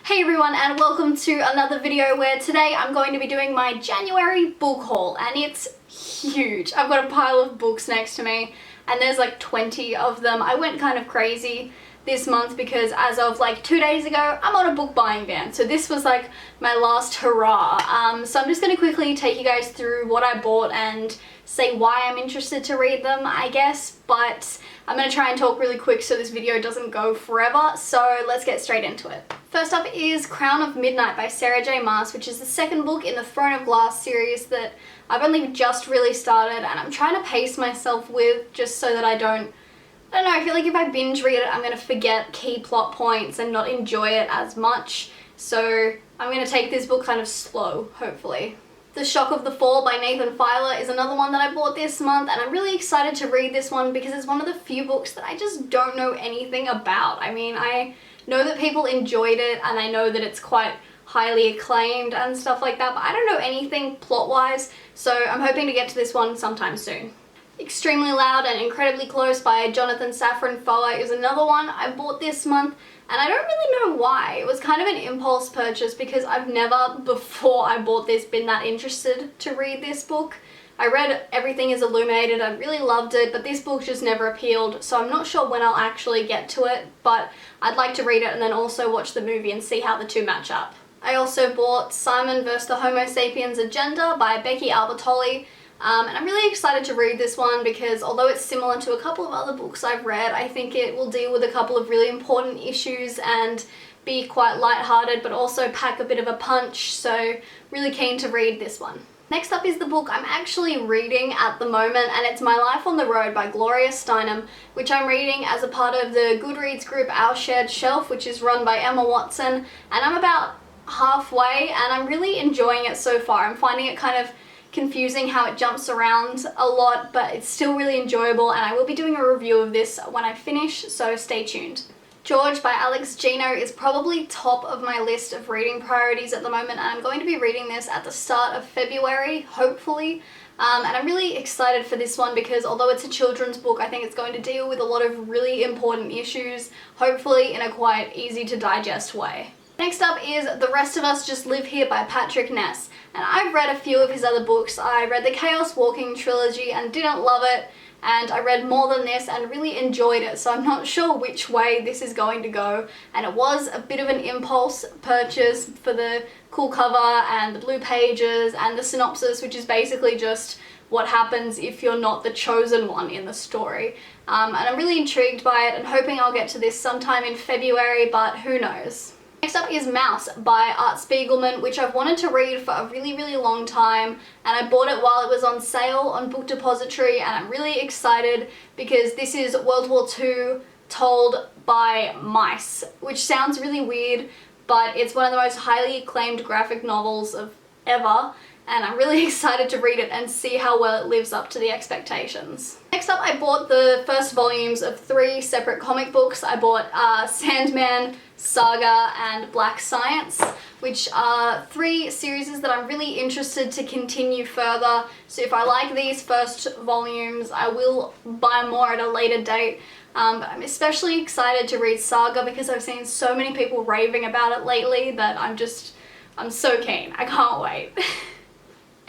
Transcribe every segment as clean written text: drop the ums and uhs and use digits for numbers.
Hey everyone, and welcome to another video where today I'm going to be doing my January book haul, and it's huge. I've got a pile of books next to me and there's like 20 of them. I went kind of crazy this month because as of like 2 days ago I'm on a book buying ban, so this was like my last hurrah. So I'm just going to quickly take you guys through what I bought and say why I'm interested to read them, I guess, but I'm going to try and talk really quick so this video doesn't go forever, so let's get straight into it. First up is Crown of Midnight by Sarah J Maas, which is the second book in the Throne of Glass series that I've only just really started and I'm trying to pace myself with, just so that I don't know, I feel like if I binge read it I'm going to forget key plot points and not enjoy it as much, so I'm going to take this book kind of slow, hopefully. The Shock of the Fall by Nathan Filer is another one that I bought this month, and I'm really excited to read this one because it's one of the few books that I just don't know anything about. I mean, I know that people enjoyed it and I know that it's quite highly acclaimed and stuff like that, but I don't know anything plot-wise, so I'm hoping to get to this one sometime soon. Extremely Loud and Incredibly Close by Jonathan Safran Foer is another one I bought this month, and I don't really know why. It was kind of an impulse purchase because I've never, before I bought this, been that interested to read this book. I read Everything is Illuminated, I really loved it, but this book just never appealed, so I'm not sure when I'll actually get to it, but I'd like to read it and then also watch the movie and see how the two match up. I also bought Simon vs. the Homo Sapiens Agenda by Becky Albertalli. And I'm really excited to read this one because although it's similar to a couple of other books I've read, I think it will deal with a couple of really important issues and be quite lighthearted but also pack a bit of a punch, so really keen to read this one. Next up is the book I'm actually reading at the moment, and it's My Life on the Road by Gloria Steinem, which I'm reading as a part of the Goodreads group Our Shared Shelf, which is run by Emma Watson, and I'm about halfway and I'm really enjoying it so far. I'm finding it kind of confusing how it jumps around a lot, but it's still really enjoyable, and I will be doing a review of this when I finish, so stay tuned. George by Alex Gino is probably top of my list of reading priorities at the moment, and I'm going to be reading this at the start of February, hopefully. And I'm really excited for this one because although it's a children's book, I think it's going to deal with a lot of really important issues, hopefully in a quite easy to digest way. Next up is The Rest of Us Just Live Here by Patrick Ness, and I've read a few of his other books. I read the Chaos Walking trilogy and didn't love it, and I read More Than This and really enjoyed it, so I'm not sure which way this is going to go, and it was a bit of an impulse purchase for the cool cover and the blue pages and the synopsis, which is basically just what happens if you're not the chosen one in the story. And I'm really intrigued by it and hoping I'll get to this sometime in February, but who knows. Next up is Mouse by Art Spiegelman, which I've wanted to read for a really long time, and I bought it while it was on sale on Book Depository, and I'm really excited because this is World War II told by mice, which sounds really weird, but it's one of the most highly acclaimed graphic novels of ever, and I'm really excited to read it and see how well it lives up to the expectations. Next up, I bought the first volumes of 3 separate comic books. I bought Sandman, Saga, and Black Science, which are 3 series that I'm really interested to continue further. So if I like these first volumes, I will buy more at a later date. But I'm especially excited to read Saga because I've seen so many people raving about it lately that I'm so keen. I can't wait.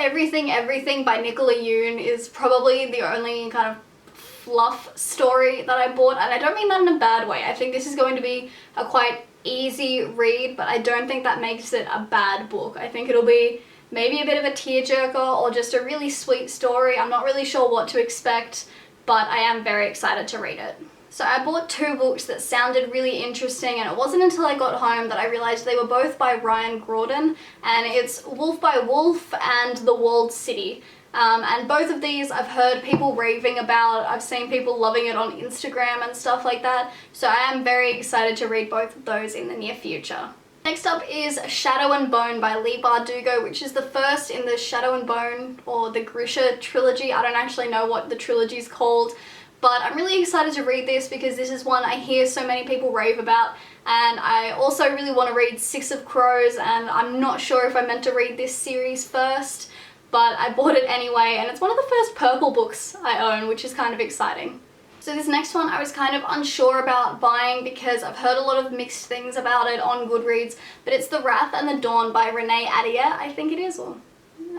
Everything by Nicola Yoon is probably the only kind of fluff story that I bought, and I don't mean that in a bad way. I think this is going to be a quite easy read, but I don't think that makes it a bad book. I think it'll be maybe a bit of a tearjerker or just a really sweet story. I'm not really sure what to expect, but I am very excited to read it. So I bought 2 books that sounded really interesting, and it wasn't until I got home that I realized they were both by Ryan Gordon, and it's Wolf by Wolf and The Walled City. And both of these I've heard people raving about. I've seen people loving it on Instagram and stuff like that, so I am very excited to read both of those in the near future. Next up is Shadow and Bone by Leigh Bardugo, which is the first in the Shadow and Bone or the Grisha trilogy. I don't actually know what the trilogy is called, but I'm really excited to read this because this is one I hear so many people rave about, and I also really want to read Six of Crows, and I'm not sure if I meant to read this series first, but I bought it anyway, and it's one of the first purple books I own, which is kind of exciting. So So this next one I was kind of unsure about buying because I've heard a lot of mixed things about it on Goodreads, but it's The Wrath and the Dawn by Renee Ahdieh, I think it is, or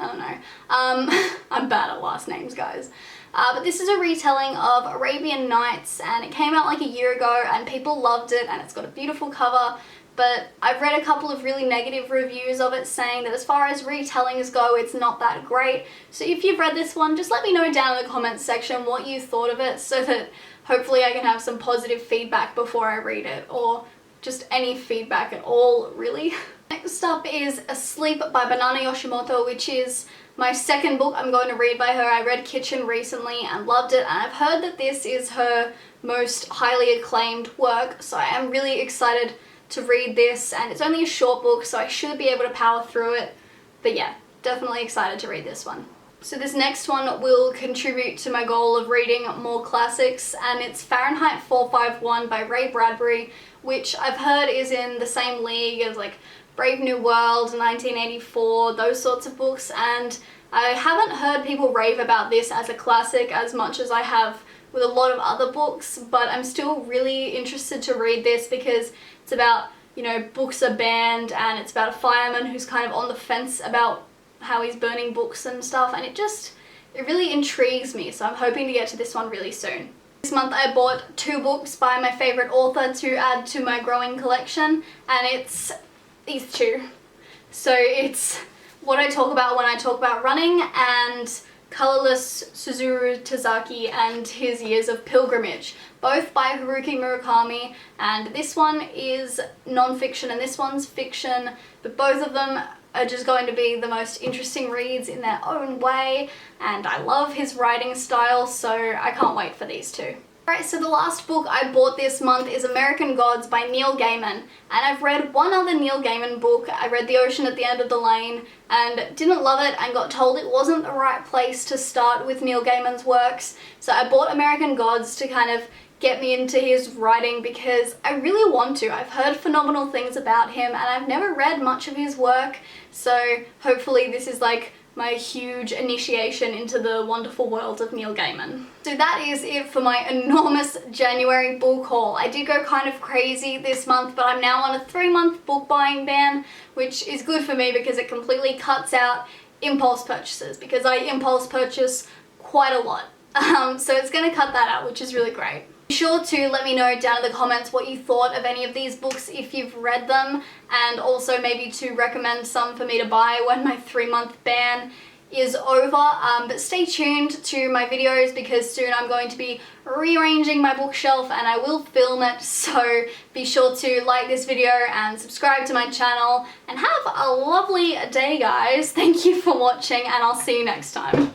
I don't know. I'm bad at last names, guys. But this is a retelling of Arabian Nights, and it came out like a year ago and people loved it, and it's got a beautiful cover. But I've read a couple of really negative reviews of it saying that as far as retellings go, it's not that great. So if you've read this one, just let me know down in the comments section what you thought of it so that hopefully I can have some positive feedback before I read it, or just any feedback at all, really. Next up is Asleep by Banana Yoshimoto, which is my second book I'm going to read by her. I read Kitchen recently and loved it, and I've heard that this is her most highly acclaimed work, so I am really excited to read this, and it's only a short book, so I should be able to power through it. But yeah, definitely excited to read this one. So this next one will contribute to my goal of reading more classics, and it's Fahrenheit 451 by Ray Bradbury, which I've heard is in the same league as like Brave New World, 1984, those sorts of books, and I haven't heard people rave about this as a classic as much as I have with a lot of other books, but I'm still really interested to read this because it's about, you know, books are banned, and it's about a fireman who's kind of on the fence about how he's burning books and stuff, and it really intrigues me, so I'm hoping to get to this one really soon. This month I bought 2 books by my favourite author to add to my growing collection, and it's these 2. So it's What I Talk About When I Talk About Running and Colorless Suzuru Tazaki and His Years of Pilgrimage, both by Haruki Murakami, and this one is non-fiction and this one's fiction, but both of them are just going to be the most interesting reads in their own way, and I love his writing style, so I can't wait for these 2. Alright, so the last book I bought this month is American Gods by Neil Gaiman, and I've read one other Neil Gaiman book. I read The Ocean at the End of the Lane and didn't love it and got told it wasn't the right place to start with Neil Gaiman's works, so I bought American Gods to kind of get me into his writing because I really want to. I've heard phenomenal things about him and I've never read much of his work, so hopefully this is like my huge initiation into the wonderful world of Neil Gaiman. So that is it for my enormous January book haul. I did go kind of crazy this month, but I'm now on a 3-month book buying ban, which is good for me because it completely cuts out impulse purchases, because I impulse purchase quite a lot. So it's going to cut that out, which is really great. Be sure to let me know down in the comments what you thought of any of these books if you've read them, and also maybe to recommend some for me to buy when my 3-month ban is over. But stay tuned to my videos because soon I'm going to be rearranging my bookshelf and I will film it, so be sure to like this video and subscribe to my channel, and have a lovely day, guys. Thank you for watching and I'll see you next time.